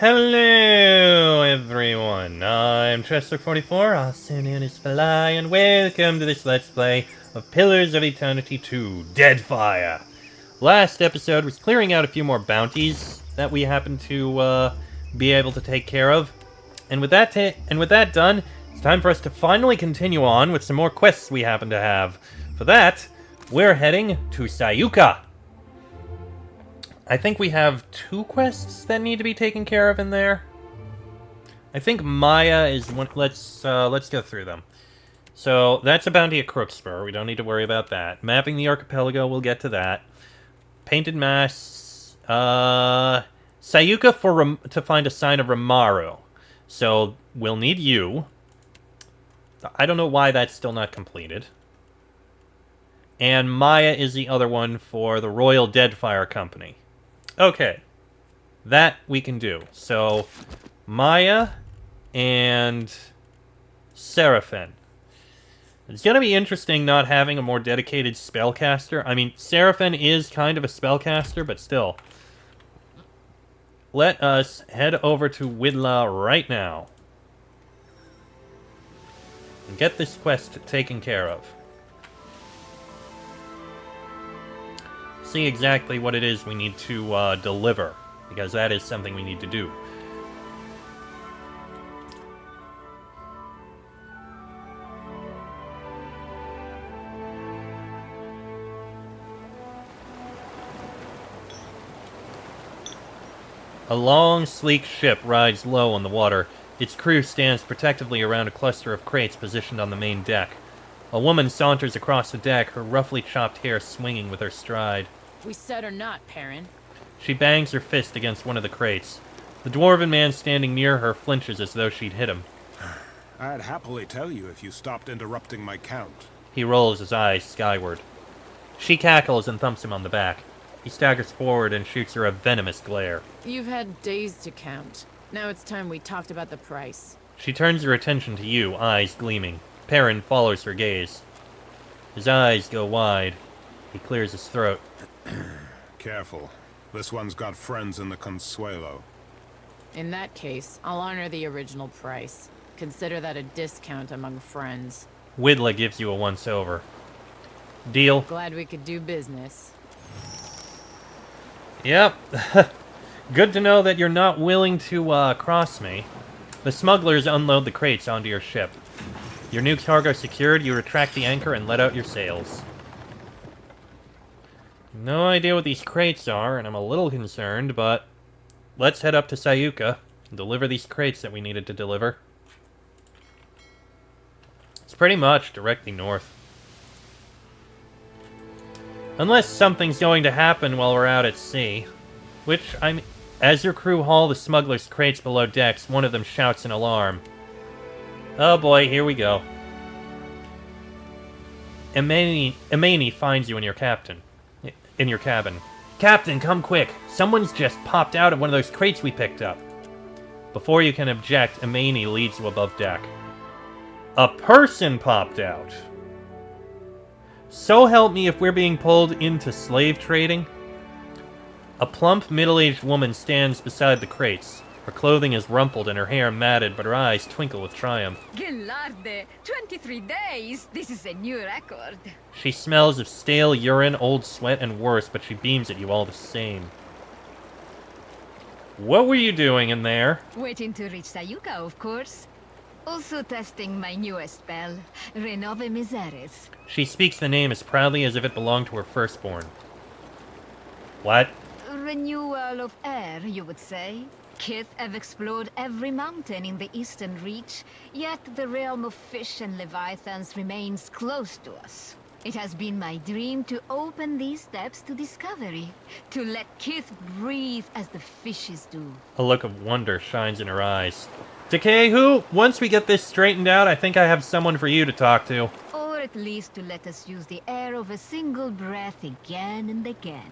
Hello, everyone. I'm Chester44, also known as Fly, and welcome to this Let's Play of Pillars of Eternity 2: Deadfire. Last episode was clearing out a few more bounties that we happened to be able to take care of, and with that done, it's time for us to finally continue on with some more quests we happen to have. For that, we're heading to Sayuka. I think we have 2 quests that need to be taken care of in there. I think Maya is one. Let's go through them. So that's a bounty at Crookspur. We don't need to worry about that. Mapping the archipelago, we'll get to that. Painted Mass. Sayuka to find a sign of Ramaru. So we'll need you. I don't know why that's still not completed. And Maya is the other one for the Royal Deadfire Company. Okay, that we can do. So, Maya and Seraphim. It's going to be interesting not having a more dedicated spellcaster. I mean, Seraphim is kind of a spellcaster, but still. Let us head over to Widla right now. And get this quest taken care of. See exactly what it is we need to deliver, because that is something we need to do. A long, sleek ship rides low on the water. Its crew stands protectively around a cluster of crates positioned on the main deck. A woman saunters across the deck, her roughly chopped hair swinging with her stride. We said or not, Perrin. She bangs her fist against one of the crates. The dwarven man standing near her flinches as though she'd hit him. I'd happily tell you if you stopped interrupting my count. He rolls his eyes skyward. She cackles and thumps him on the back. He staggers forward and shoots her a venomous glare. You've had days to count. Now it's time we talked about the price. She turns her attention to you, eyes gleaming. Perrin follows her gaze. His eyes go wide. He clears his throat. Careful. This one's got friends in the Consuelo. In that case, I'll honor the original price. Consider that a discount among friends. Widla gives you a once-over. Deal? Glad we could do business. Yep. Good to know that you're not willing to cross me. The smugglers unload the crates onto your ship. Your new cargo secured, you retract the anchor and let out your sails. No idea what these crates are, and I'm a little concerned, but let's head up to Sayuka and deliver these crates that we needed to deliver. It's pretty much directly north. Unless something's going to happen while we're out at sea. Which, as your crew haul the smugglers' crates below decks, one of them shouts in alarm. Oh boy, here we go. Imani finds you in your cabin. Captain, come quick! Someone's just popped out of one of those crates we picked up. Before you can object, Imani leads you above deck. A person popped out! So help me if we're being pulled into slave trading. A plump, middle-aged woman stands beside the crates. Her clothing is rumpled and her hair matted, but her eyes twinkle with triumph. Gelarde, 23 days! This is a new record. She smells of stale urine, old sweat, and worse, but she beams at you all the same. What were you doing in there? Waiting to reach Sayuka, of course. Also testing my newest spell, Renove Miseres. She speaks the name as proudly as if it belonged to her firstborn. What? Renewal of air, you would say. Kith have explored every mountain in the Eastern Reach, yet the realm of fish and leviathans remains close to us. It has been my dream to open these steps to discovery, to let Kith breathe as the fishes do. A look of wonder shines in her eyes. Takehu, once we get this straightened out, I think I have someone for you to talk to. Or at least to let us use the air of a single breath again and again.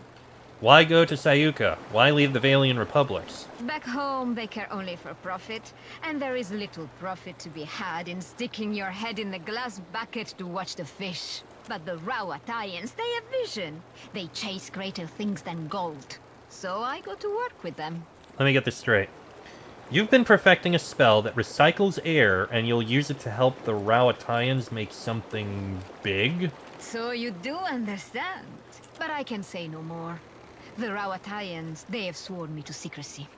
Why go to Sayuka? Why leave the Valian Republics? Back home, they care only for profit, and there is little profit to be had in sticking your head in the glass bucket to watch the fish. But the Rawatayans, they have vision. They chase greater things than gold. So I go to work with them. Let me get this straight. You've been perfecting a spell that recycles air, and you'll use it to help the Rawatayans make something big? So you do understand. But I can say no more. The Rawatayans, they have sworn me to secrecy.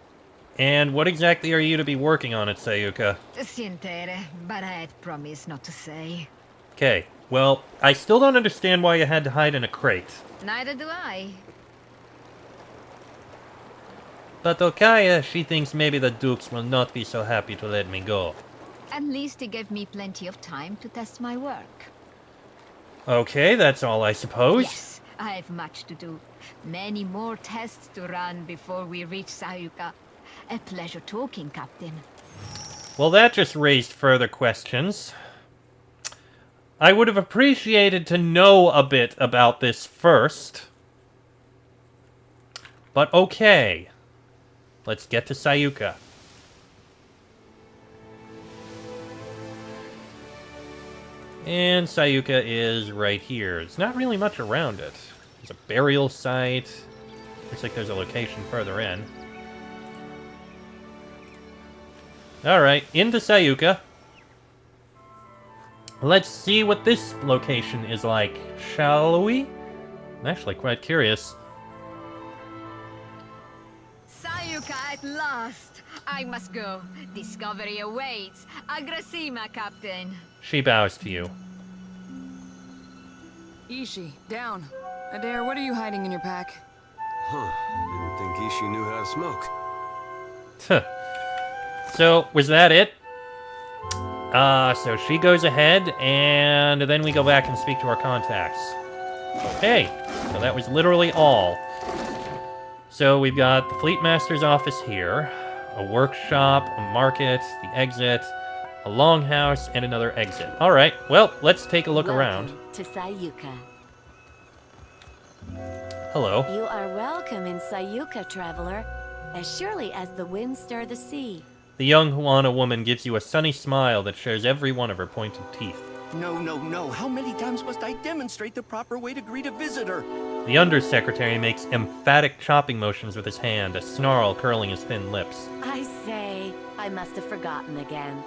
And what exactly are you to be working on at Sayuka? Sientere, but I had promised not to say. Okay, well, I still don't understand why you had to hide in a crate. Neither do I. But Okaya, she thinks maybe the Dukes will not be so happy to let me go. At least it gave me plenty of time to test my work. Okay, that's all I suppose. Yes, I have much to do. Many more tests to run before we reach Sayuka. A pleasure talking, Captain. Well, that just raised further questions. I would have appreciated to know a bit about this first. But okay. Let's get to Sayuka. And Sayuka is right here. There's not really much around it. There's a burial site. Looks like there's a location further in. Alright, into Sayuka. Let's see what this location is like, shall we? I'm actually quite curious. Sayuka at last! I must go. Discovery awaits. Agrasima, Captain. She bows to you. Ishi, down. Adair, what are you hiding in your pack? Huh. Didn't think Ishi knew how to smoke. So, was that it? So she goes ahead, and then we go back and speak to our contacts. Okay, so that was literally all. So we've got the Fleet Master's office here, a workshop, a market, the exit, a longhouse, and another exit. Alright, well, let's take a look around. To Sayuka. Hello. You are welcome in Sayuka, traveler, as surely as the winds stir the sea. The young Huana woman gives you a sunny smile that shows every one of her pointed teeth. No. How many times must I demonstrate the proper way to greet a visitor? The undersecretary makes emphatic chopping motions with his hand, a snarl curling his thin lips. I say, I must have forgotten again.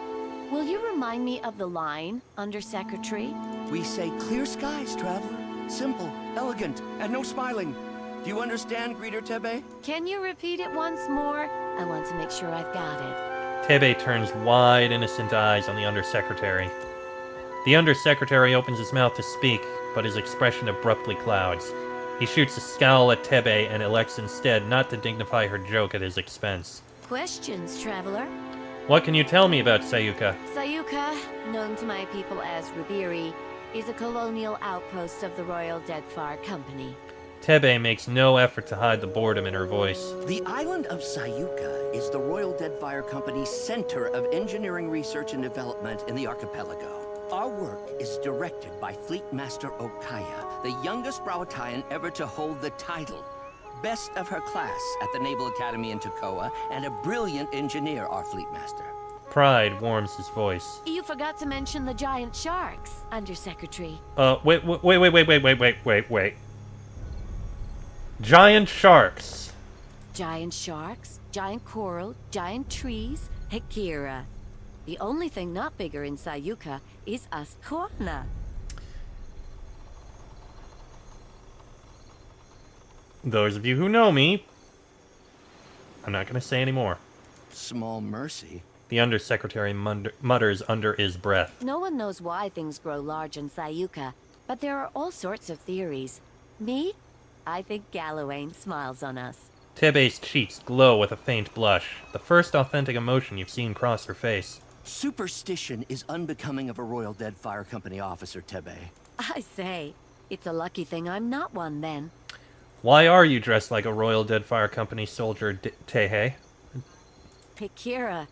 Will you remind me of the line, Undersecretary? We say clear skies, traveler. Simple, elegant, and no smiling. Do you understand, Greeter Tebe? Can you repeat it once more? I want to make sure I've got it. Tebe turns wide, innocent eyes on the undersecretary. The undersecretary opens his mouth to speak, but his expression abruptly clouds. He shoots a scowl at Tebe and elects instead not to dignify her joke at his expense. Questions, traveler? What can you tell me about Sayuka? Sayuka, known to my people as Ribiri, is a colonial outpost of the Royal Deadfar Company. Tebe makes no effort to hide the boredom in her voice. The island of Sayuka is the Royal Deadfire Company's center of engineering research and development in the archipelago. Our work is directed by Fleet Master Okaya, the youngest Rawatayan ever to hold the title. Best of her class at the Naval Academy in Tokoa, and a brilliant engineer, our Fleet Master. Pride warms his voice. You forgot to mention the giant sharks, Undersecretary. Wait. Giant sharks. Giant sharks, giant coral, giant trees, Hekira. The only thing not bigger in Sayuka is us Huana. Those of you who know me, I'm not going to say any more. Small mercy. The undersecretary mutters under his breath. No one knows why things grow large in Sayuka, but there are all sorts of theories. Me? I think Gallowayne smiles on us. Tebe's cheeks glow with a faint blush, the first authentic emotion you've seen cross her face. Superstition is unbecoming of a Royal Deadfire Company officer, Tebe. I say, it's a lucky thing I'm not one then. Why are you dressed like a Royal Deadfire Company soldier, Tehe? Hekira,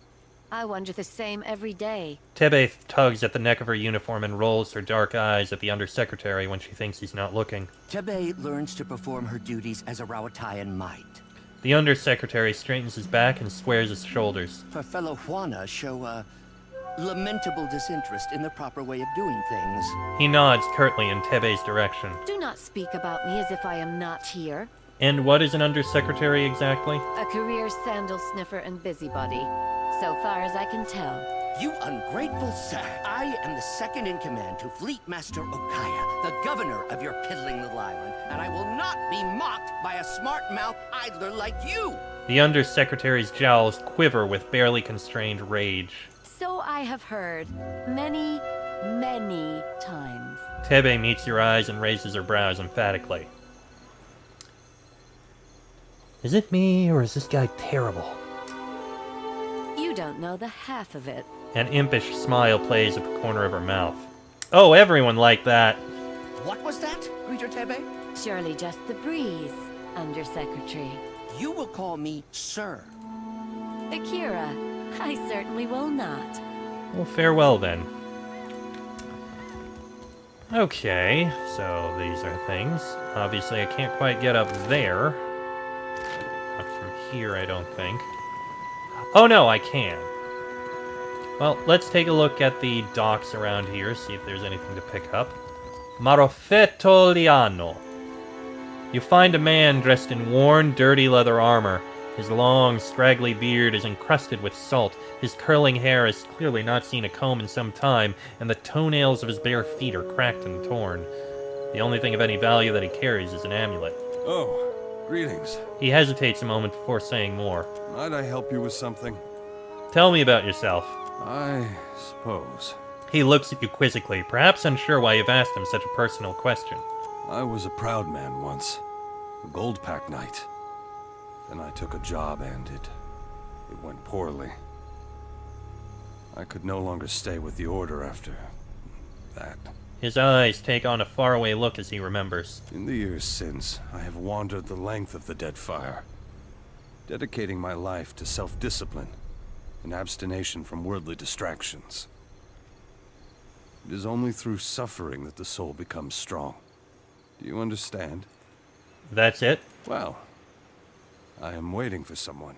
I wonder the same every day. Tebe tugs at the neck of her uniform and rolls her dark eyes at the undersecretary when she thinks he's not looking. Tebe learns to perform her duties as a Rawatayan might. The undersecretary straightens his back and squares his shoulders. Her fellow Huana show a lamentable disinterest in the proper way of doing things. He nods curtly in Tebe's direction. Do not speak about me as if I am not here. And what is an undersecretary exactly? A career sandal sniffer and busybody. So far as I can tell. You ungrateful sir. I am the second in command to Fleet Master Okaya, the governor of your piddling little island, and I will not be mocked by a smart-mouthed idler like you! The Undersecretary's jowls quiver with barely constrained rage. So I have heard many, many times. Tebe meets your eyes and raises her brows emphatically. Is it me, or is this guy terrible? You don't know the half of it. An impish smile plays at the corner of her mouth. Oh, everyone liked that. What was that, Greeter Tebe? Surely just the breeze, Undersecretary. You will call me Sir. Akira, I certainly will not. Well, farewell then. Okay, so these are things. Obviously, I can't quite get up there. Not from here, I don't think. Oh no, I can. Well, let's take a look at the docks around here, see if there's anything to pick up. Marofetoliano. You find a man dressed in worn, dirty leather armor. His long, scraggly beard is encrusted with salt. His curling hair has clearly not seen a comb in some time, and the toenails of his bare feet are cracked and torn. The only thing of any value that he carries is an amulet. Oh, greetings. He hesitates a moment before saying more. Might I help you with something? Tell me about yourself. I suppose. He looks at you quizzically, perhaps unsure why you've asked him such a personal question. I was a proud man once. A gold pack knight. Then I took a job and it went poorly. I could no longer stay with the Order after that. His eyes take on a faraway look as he remembers. In the years since, I have wandered the length of the Deadfire, dedicating my life to self-discipline and abstination from worldly distractions. It is only through suffering that the soul becomes strong. Do you understand? That's it? Well, I am waiting for someone.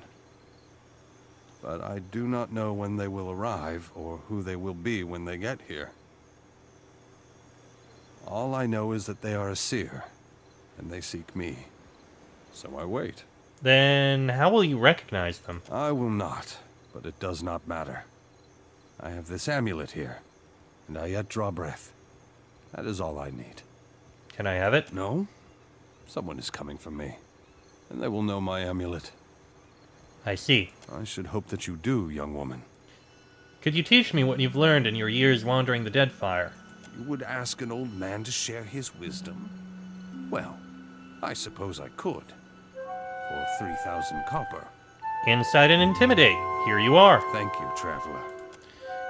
But I do not know when they will arrive or who they will be when they get here. All I know is that they are a seer, and they seek me. So I wait. Then how will you recognize them? I will not, but it does not matter. I have this amulet here, and I yet draw breath. That is all I need. Can I have it? No? Someone is coming for me, and they will know my amulet. I see. I should hope that you do, young woman. Could you teach me what you've learned in your years wandering the Deadfire? You would ask an old man to share his wisdom? Well, I suppose I could. For 3,000 copper. Insight and intimidate. Here you are. Thank you, traveler.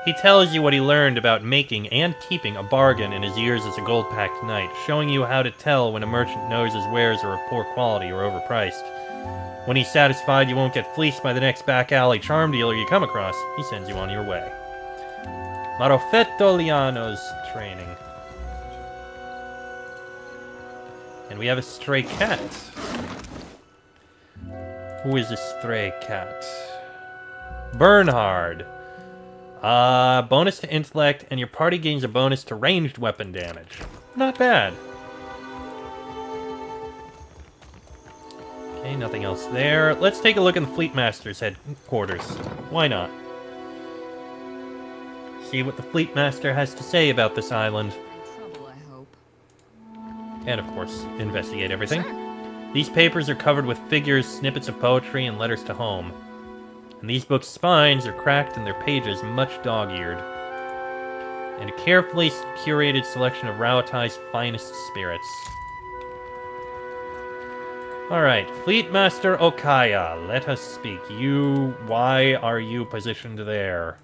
He tells you what he learned about making and keeping a bargain in his years as a gold-packed knight, showing you how to tell when a merchant knows his wares are of poor quality or overpriced. When he's satisfied you won't get fleeced by the next back-alley charm dealer you come across, he sends you on your way. Marofetoliano's training. And we have a stray cat. Who is this stray cat? Bernhard. Bonus to intellect, and your party gains a bonus to ranged weapon damage. Not bad. Okay, nothing else there. Let's take a look in the Fleet Master's headquarters. Why not? See what the Fleet Master has to say about this island. Trouble, I hope. And, of course, investigate everything. Sure. These papers are covered with figures, snippets of poetry, and letters to home. And these books' spines are cracked and their pages much dog-eared. And a carefully curated selection of Rauatai's finest spirits. Alright, Fleet Master Okaya, let us speak. Why are you positioned there?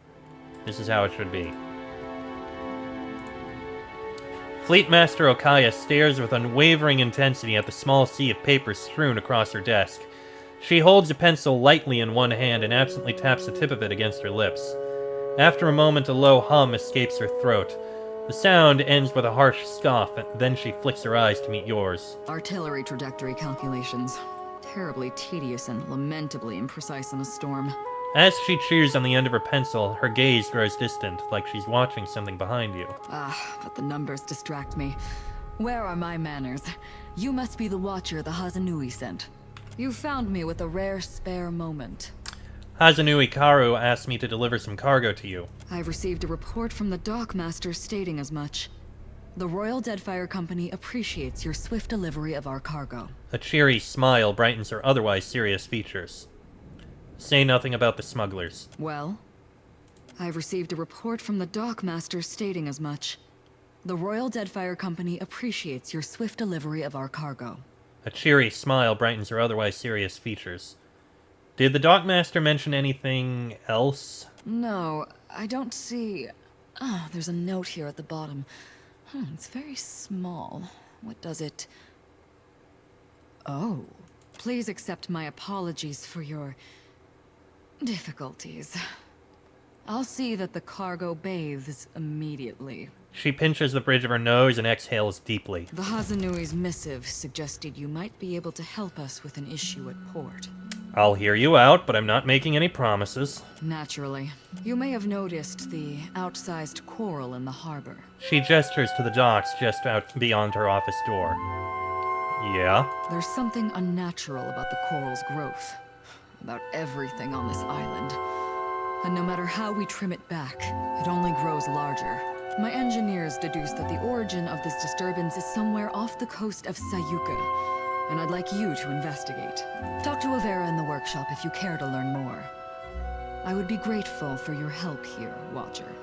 This is how it should be. Fleet Master Okaya stares with unwavering intensity at the small sea of paper strewn across her desk. She holds a pencil lightly in one hand and absently taps the tip of it against her lips. After a moment, a low hum escapes her throat. The sound ends with a harsh scoff, and then she flicks her eyes to meet yours. Artillery trajectory calculations. Terribly tedious and lamentably imprecise in a storm. As she cheers on the end of her pencil, her gaze grows distant, like she's watching something behind you. But the numbers distract me. Where are my manners? You must be the watcher the Hazanui sent. You found me with a rare spare moment. Hazanui Karu asked me to deliver some cargo to you. I've received a report from the dockmaster stating as much. The Royal Deadfire Company appreciates your swift delivery of our cargo. A cheery smile brightens her otherwise serious features. Say nothing about the smugglers. Well, I've received a report from the dockmaster stating as much. The Royal Deadfire Company appreciates your swift delivery of our cargo. A cheery smile brightens her otherwise serious features. Did the dockmaster mention anything else? No, I don't see... Oh, there's a note here at the bottom. It's very small. What does it... Oh. Please accept my apologies for your... difficulties. I'll see that the cargo bathes immediately. She pinches the bridge of her nose and exhales deeply. The Hazanui's missive suggested you might be able to help us with an issue at port. I'll hear you out, but I'm not making any promises. Naturally. You may have noticed the outsized coral in the harbor. She gestures to the docks just out beyond her office door. Yeah? There's something unnatural about the coral's growth. About everything on this island. And no matter how we trim it back, it only grows larger. My engineers deduce that the origin of this disturbance is somewhere off the coast of Sayuka, and I'd like you to investigate. Talk to Avera in the workshop if you care to learn more. I would be grateful for your help here, Watcher.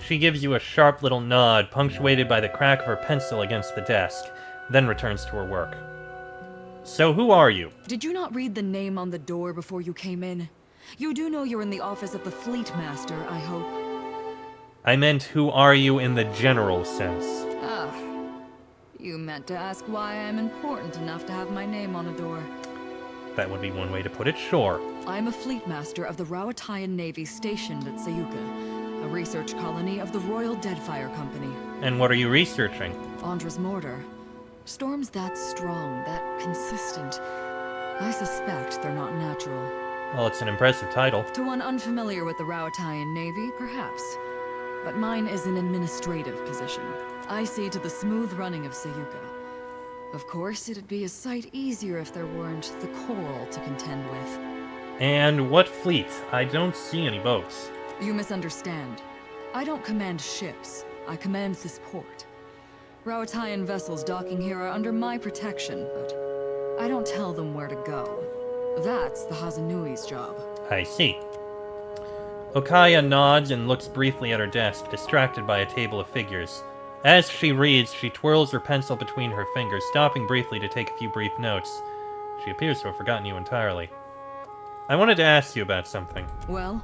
She gives you a sharp little nod, punctuated by the crack of her pencil against the desk, then returns to her work. So who are you? Did you not read the name on the door before you came in? You do know you're in the office of the Fleet Master, I hope. I meant who are you in the general sense. Ah. You meant to ask why I'm important enough to have my name on a door. That would be one way to put it, sure. I'm a Fleet Master of the Rawatayan Navy stationed at Sayuka, a research colony of the Royal Deadfire Company. And what are you researching? Andra's mortar. Storms that strong, that consistent. I suspect they're not natural. Well, it's an impressive title. To one unfamiliar with the Rawatayan Navy, perhaps. But mine is an administrative position. I see to the smooth running of Sayuka. Of course, it'd be a sight easier if there weren't the coral to contend with. And what fleet? I don't see any boats. You misunderstand. I don't command ships. I command this port. Rawatayan vessels docking here are under my protection, but I don't tell them where to go. That's the Hazanui's job. I see. Okaya nods and looks briefly at her desk, distracted by a table of figures. As she reads, she twirls her pencil between her fingers, stopping briefly to take a few brief notes. She appears to have forgotten you entirely. I wanted to ask you about something. Well?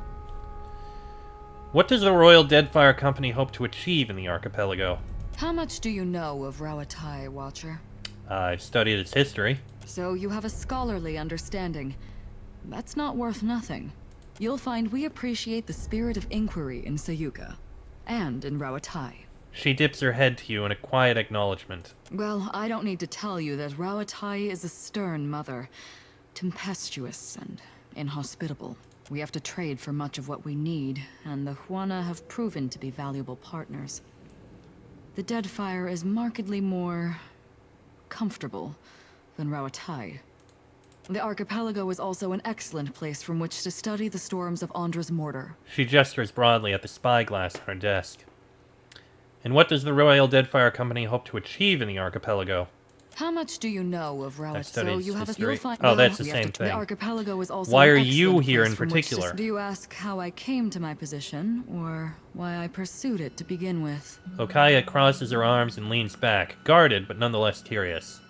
What does the Royal Deadfire Company hope to achieve in the archipelago? How much do you know of Rawatai, Watcher? I've studied its history. So you have a scholarly understanding. That's not worth nothing. You'll find we appreciate the spirit of inquiry in Sayuka. And in Rawatai. She dips her head to you in a quiet acknowledgement. Well, I don't need to tell you that Rawatai is a stern mother. Tempestuous and inhospitable. We have to trade for much of what we need, and the Huana have proven to be valuable partners. The Deadfire is markedly more... comfortable than Rawatai. The archipelago is also an excellent place from which to study the storms of Andra's mortar. She gestures broadly at the spyglass on her desk. And what does the Royal Deadfire Company hope to achieve in the archipelago? How much do you know of Rawatai? I've studied history. You'll find... Oh, that's the we have same to- thing. The archipelago is also Why an are you excellent here place in from which to- particular? Do you ask how I came to my position, or why I pursued it to begin with? Okaya crosses her arms and leans back, guarded but nonetheless curious.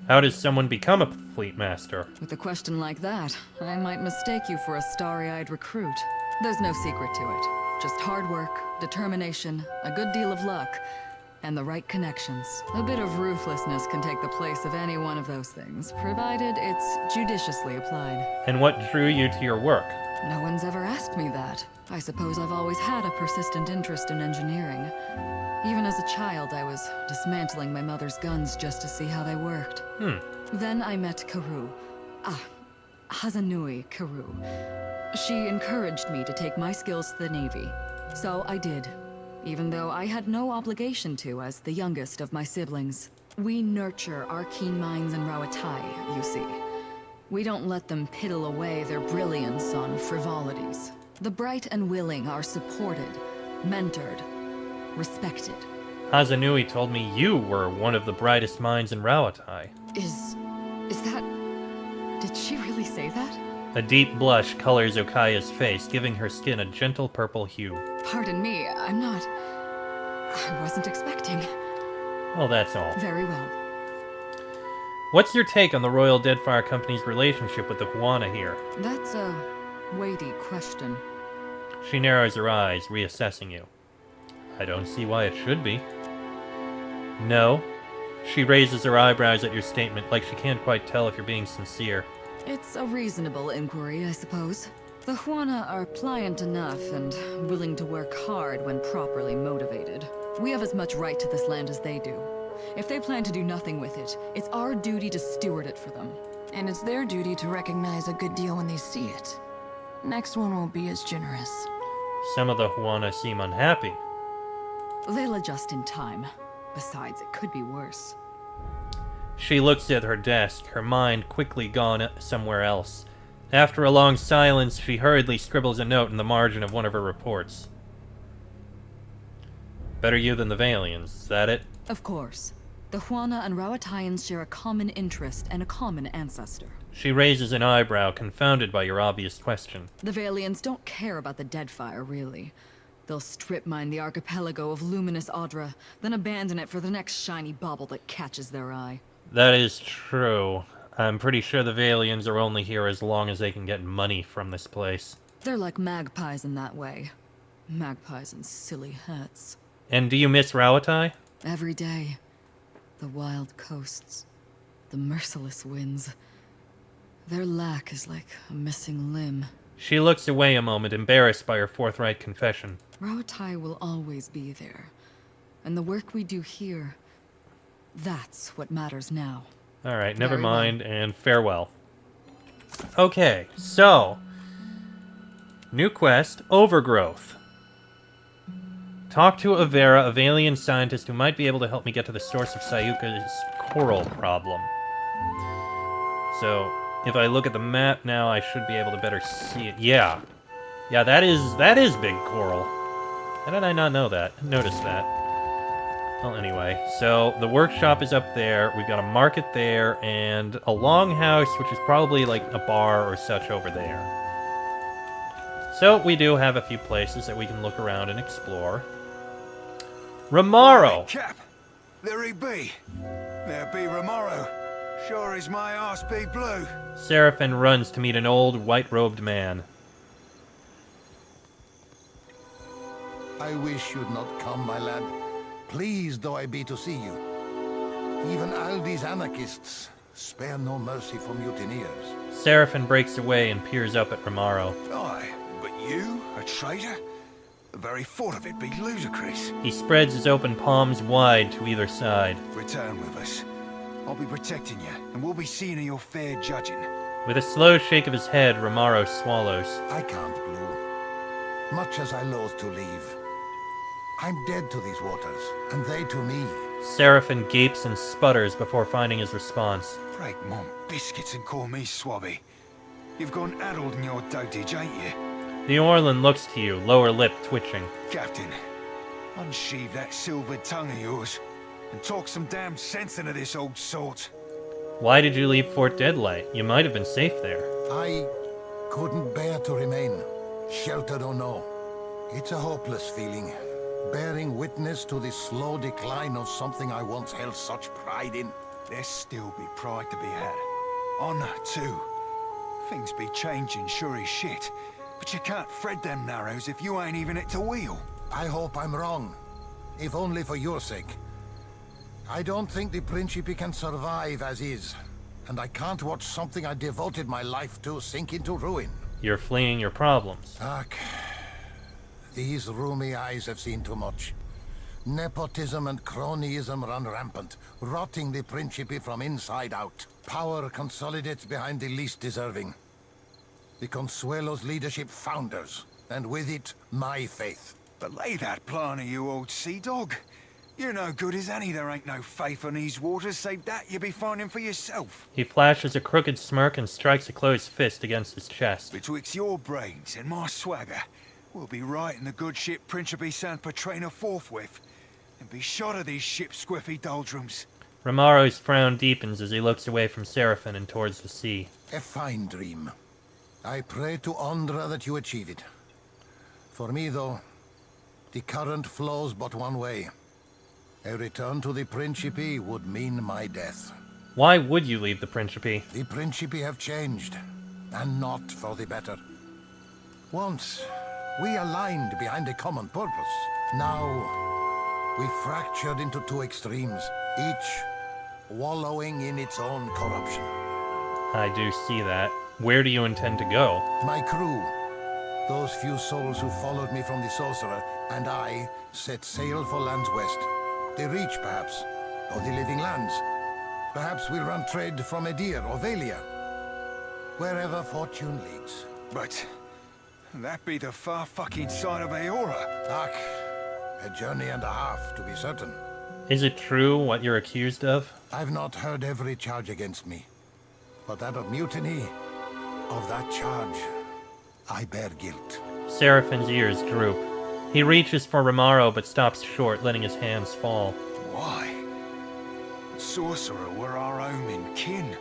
How does someone become a fleet master? With a question like that, I might mistake you for a starry-eyed recruit. There's no secret to it. Just hard work, determination, a good deal of luck, and the right connections. A bit of ruthlessness can take the place of any one of those things, provided it's judiciously applied. And what drew you to your work? No one's ever asked me that. I suppose I've always had a persistent interest in engineering. Even as a child, I was dismantling my mother's guns just to see how they worked. Then I met Karu. Hazanui Karu. She encouraged me to take my skills to the Navy. So I did, even though I had no obligation to as the youngest of my siblings. We nurture our keen minds in Rawatai, you see. We don't let them piddle away their brilliance on frivolities. The bright and willing are supported, mentored, respected. Hazanui told me you were one of the brightest minds in Rawatai. Is that... Did she really say that? A deep blush colors Okaya's face, giving her skin a gentle purple hue. Pardon me, I wasn't expecting. Well, that's all. Very well. What's your take on the Royal Deadfire Company's relationship with the Huana here? That's a weighty question. She narrows her eyes, reassessing you. I don't see why it should be. No. She raises her eyebrows at your statement, like she can't quite tell if you're being sincere. It's a reasonable inquiry, I suppose. The Huana are pliant enough and willing to work hard when properly motivated. We have as much right to this land as they do. If they plan to do nothing with it, it's our duty to steward it for them. And it's their duty to recognize a good deal when they see it. Next one won't be as generous. Some of the Huana seem unhappy. They'll adjust in time. Besides, it could be worse. She looks at her desk, her mind quickly gone somewhere else. After a long silence, she hurriedly scribbles a note in the margin of one of her reports. Better you than the Valians, is that it? Of course. The Huana and Rawataians share a common interest and a common ancestor. She raises an eyebrow, confounded by your obvious question. The Valians don't care about the Deadfire, really. They'll strip mine the archipelago of luminous Audra, then abandon it for the next shiny bauble that catches their eye. That is true. I'm pretty sure the Valians are only here as long as they can get money from this place. They're like magpies in that way. Magpies in silly hats. And do you miss Rawatai? Every day. The wild coasts. The merciless winds. Their lack is like a missing limb. She looks away a moment, embarrassed by her forthright confession. Rawatai will always be there. And the work we do here, that's what matters now. Alright, never Very mind, and farewell. Okay, so... New quest, Overgrowth. Talk to Avera, a Valian scientist who might be able to help me get to the source of Sayuka's coral problem. So, if I look at the map now, I should be able to better see it. Yeah. Yeah, that is big coral. How did I not know that? Notice that. Well, anyway, so the workshop is up there, we've got a market there, and a longhouse, which is probably like a bar or such over there. So we do have a few places that we can look around and explore. Romaro! Cap, there he be. There be Romaro. Sure as my arse be blue. Seraphin runs to meet an old, white-robed man. I wish you'd not come, my lad. Pleased though I be to see you. Even Aldi's anarchists spare no mercy for mutineers. Seraphin breaks away and peers up at Romaro. Aye, but you, a traitor? The very thought of it be ludicrous. He spreads his open palms wide to either side. Return with us. I'll be protecting you, and we'll be seeing of your fair judging. With a slow shake of his head, Romaro swallows. I can't, Blue. Much as I loathe to leave. I'm dead to these waters, and they to me. Seraphin gapes and sputters before finding his response. Break mom biscuits and call me Swabby. You've gone addled in your dotage, ain't you? The Orlan looks to you, lower lip twitching. Captain, unsheathe that silvered tongue of yours, and talk some damn sense into this old sort. Why did you leave Fort Deadlight? You might have been safe there. I couldn't bear to remain, sheltered or no. It's a hopeless feeling, bearing witness to the slow decline of something I once held such pride in. There still be pride to be had. Honor, too. Things be changing sure as shit, but you can't thread them narrows if you ain't even at the wheel. I hope I'm wrong, if only for your sake. I don't think the Principe can survive as is, and I can't watch something I devoted my life to sink into ruin. You're fleeing your problems. Ugh. These roomy eyes have seen too much. Nepotism and cronyism run rampant, rotting the Principe from inside out. Power consolidates behind the least deserving. The Consuelo's leadership founders, and with it, my faith. Belay that plan of you, old sea dog. You're no good as any. There ain't no faith on these waters, save that you be finding for yourself. He flashes a crooked smirk and strikes a closed fist against his chest. Betwixt your brains and my swagger, we'll be right in the good ship Principe San Petrino forthwith, and be shot of these ship-squiffy doldrums. Romaro's frown deepens as he looks away from Seraphin and towards the sea. A fine dream. I pray to Ondra that you achieve it. For me, though, the current flows but one way. A return to the Principe would mean my death. Why would you leave the Principe? The Principe have changed, and not for the better. Once, we aligned behind a common purpose. Now, we fractured into two extremes, each wallowing in its own corruption. I do see that. Where do you intend to go? My crew, those few souls who followed me from the Sorcerer, and I set sail for lands west. The Reach, perhaps, or the Living Lands. Perhaps we'll run trade from Edir or Valia. Wherever fortune leads. But that be the far fucking side of Aora. Ach, a journey and a half, to be certain. Is it true what you're accused of? I've not heard every charge against me. But that of mutiny, of that charge, I bear guilt. Seraphin's ears droop. He reaches for Romaro but stops short, letting his hands fall. Why? The Sorcerer were our home and kin.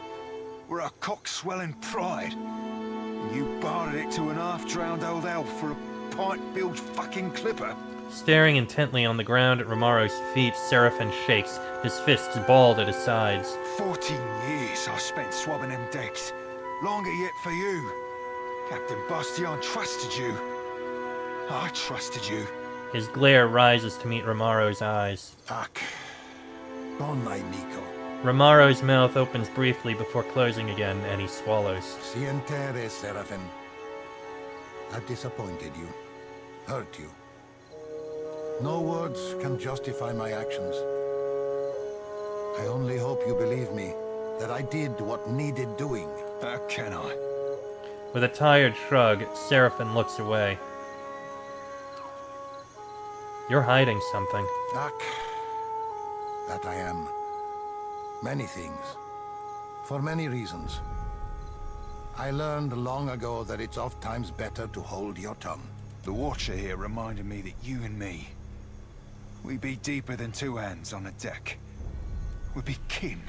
We're our cock-swelling pride. And you bartered it to an half-drowned old elf for a pint-bilged fucking clipper. Staring intently on the ground at Romaro's feet, Seraphin shakes, his fists balled at his sides. 14 years I spent swabbing them decks. Longer yet for you. Captain Bastion trusted you. I trusted you. His glare rises to meet Romaro's eyes. Ach, bon Nico. Romaro's mouth opens briefly before closing again, and he swallows. Sientere, Seraphin. I've disappointed you, hurt you. No words can justify my actions. I only hope you believe me, that I did what needed doing. How can I? With a tired shrug, Seraphin looks away. You're hiding something. Ach, that I am. Many things. For many reasons. I learned long ago that it's oftentimes better to hold your tongue. The Watcher here reminded me that you and me, we be deeper than two hands on a deck. We be kin.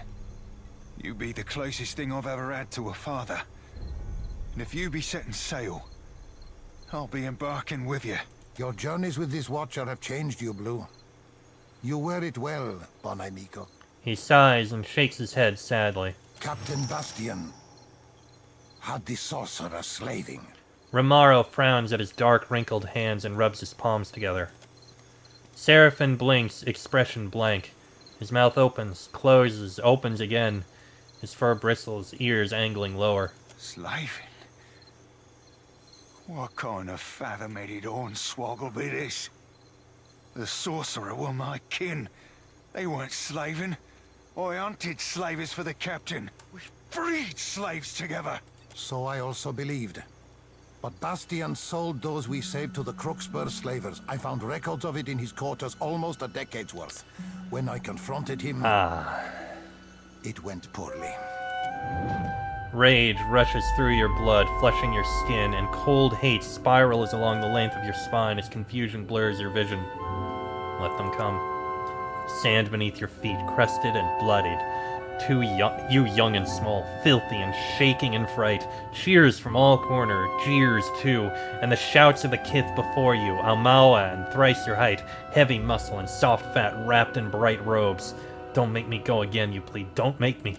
You be the closest thing I've ever had to a father. And if you be setting sail, I'll be embarking with you. Your journeys with this Watcher have changed you, Blue. You wear it well, bon amico. He sighs and shakes his head sadly. Captain Bastion had the Sorcerer slaving. Romaro frowns at his dark, wrinkled hands and rubs his palms together. Seraphin blinks, expression blank. His mouth opens, closes, opens again. His fur bristles, ears angling lower. Slaving? What kind of fathom-headed hornswoggle be this? The Sorcerer were my kin. They weren't slaving. I hunted slavers for the captain. We freed slaves together. So I also believed. But Bastion sold those we saved to the Crooksburg slavers. I found records of it in his quarters, almost a decade's worth. When I confronted him, it went poorly. Rage rushes through your blood, flushing your skin, and cold hate spirals along the length of your spine as confusion blurs your vision. Let them come. Sand beneath your feet, crusted and bloodied. You young and small, filthy and shaking in fright. Cheers from all corner, jeers too, and the shouts of the kith before you, Almawa and thrice your height, heavy muscle and soft fat wrapped in bright robes. Don't make me go again, you plead. Don't make me.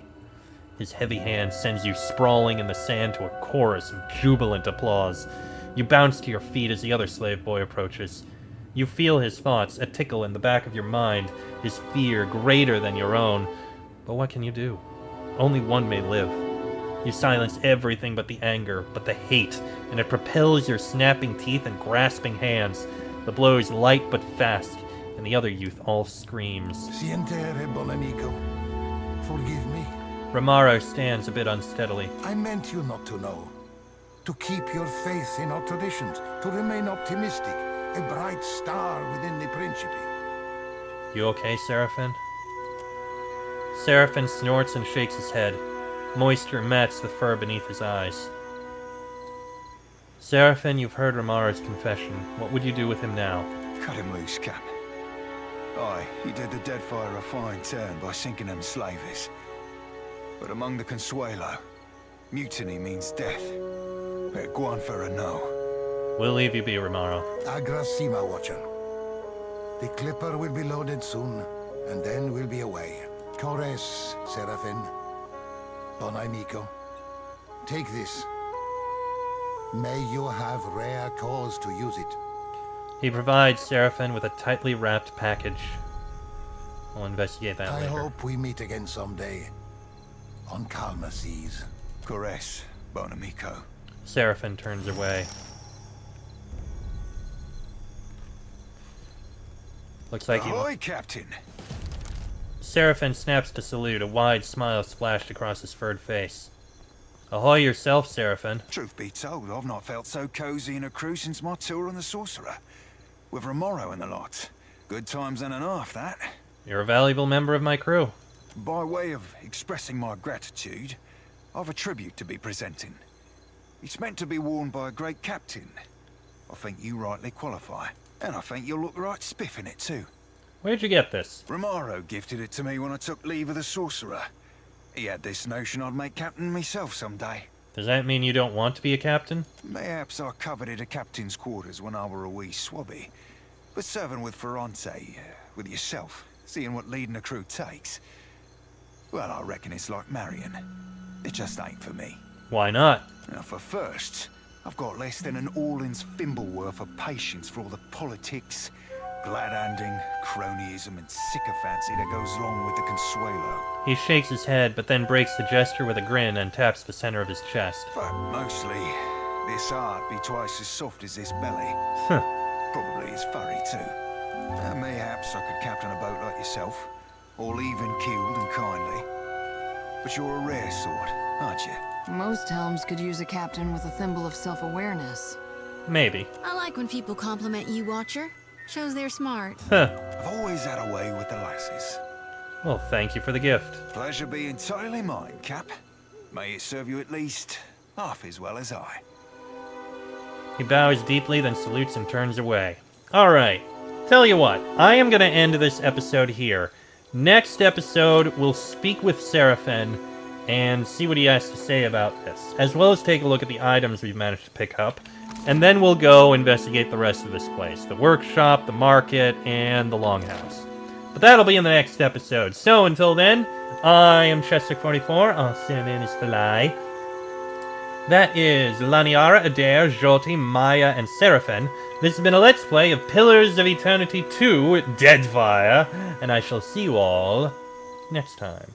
His heavy hand sends you sprawling in the sand to a chorus of jubilant applause. You bounce to your feet as the other slave boy approaches. You feel his thoughts, a tickle in the back of your mind, his fear greater than your own. But what can you do? Only one may live. You silence everything but the anger, but the hate, and it propels your snapping teeth and grasping hands. The blows light but fast, and the other youth all screams. Sientere, bon amico. Forgive me. Romaro stands a bit unsteadily. I meant you not to know. To keep your faith in our traditions. To remain optimistic. A bright star within the Principe. You okay, Seraphin? Seraphin snorts and shakes his head. Moisture mats the fur beneath his eyes. Seraphin, you've heard Romaro's confession. What would you do with him now? Cut him loose, Cap. Aye, he did the Deadfire a fine turn by sinking them slavers. But among the Consuelo, mutiny means death. Better go on for a no. We'll leave you be, Romaro. Agrasima, Watcher. The Clipper will be loaded soon, and then we'll be away. Cores, Seraphin. Bon amico. Take this. May you have rare cause to use it. He provides Seraphin with a tightly wrapped package. We'll investigate that later. I hope we meet again someday. On calmer seas. Cores, bon amico. Seraphin turns away. Looks like Ahoy, Captain! Seraphin snaps to salute, a wide smile splashed across his furred face. Ahoy yourself, Seraphin. Truth be told, I've not felt so cozy in a crew since my tour on the Sorcerer. With Romaro and the lot. Good times and a half, that. You're a valuable member of my crew. By way of expressing my gratitude, I've a tribute to be presenting. It's meant to be worn by a great captain. I think you rightly qualify. And I think you'll look right spiff in it too. Where'd you get this? Romaro gifted it to me when I took leave of the Sorcerer. He had this notion I'd make captain myself someday. Does that mean you don't want to be a captain? Mayhaps I coveted a captain's quarters when I were a wee swabby. But serving with Ferrante, with yourself, seeing what leading a crew takes, well, I reckon it's like marrying. It just ain't for me. Why not? Now, for first, I've got less than an all-in's thimble worth of patience for all the politics, glad-handing, cronyism, and sycophancy that goes along with the Consuelo. He shakes his head, but then breaks the gesture with a grin and taps the center of his chest. But mostly, this heart be twice as soft as this belly. Probably as furry, too. Mayhaps I could captain a boat like yourself, all even-keeled and kindly. But you're a rare sort, aren't you? Most helms could use a captain with a thimble of self-awareness. Maybe. I like when people compliment you, Watcher. Shows they're smart. I've always had a way with the lasses. Well, thank you for the gift. Pleasure be entirely mine, Cap. May it serve you at least half as well as I. He bows deeply, then salutes and turns away. Alright, tell you what, I am going to end this episode here. Next episode, we'll speak with Seraphin and see what he has to say about this, as well as take a look at the items we've managed to pick up, and then we'll go investigate the rest of this place, the workshop, the market, and the longhouse. But that'll be in the next episode. So until then, I am Chester44, also known as Fly. That is Laniara, Adair, Jolty, Maya, and Seraphin. This has been a Let's Play of Pillars of Eternity 2, Deadfire, and I shall see you all next time.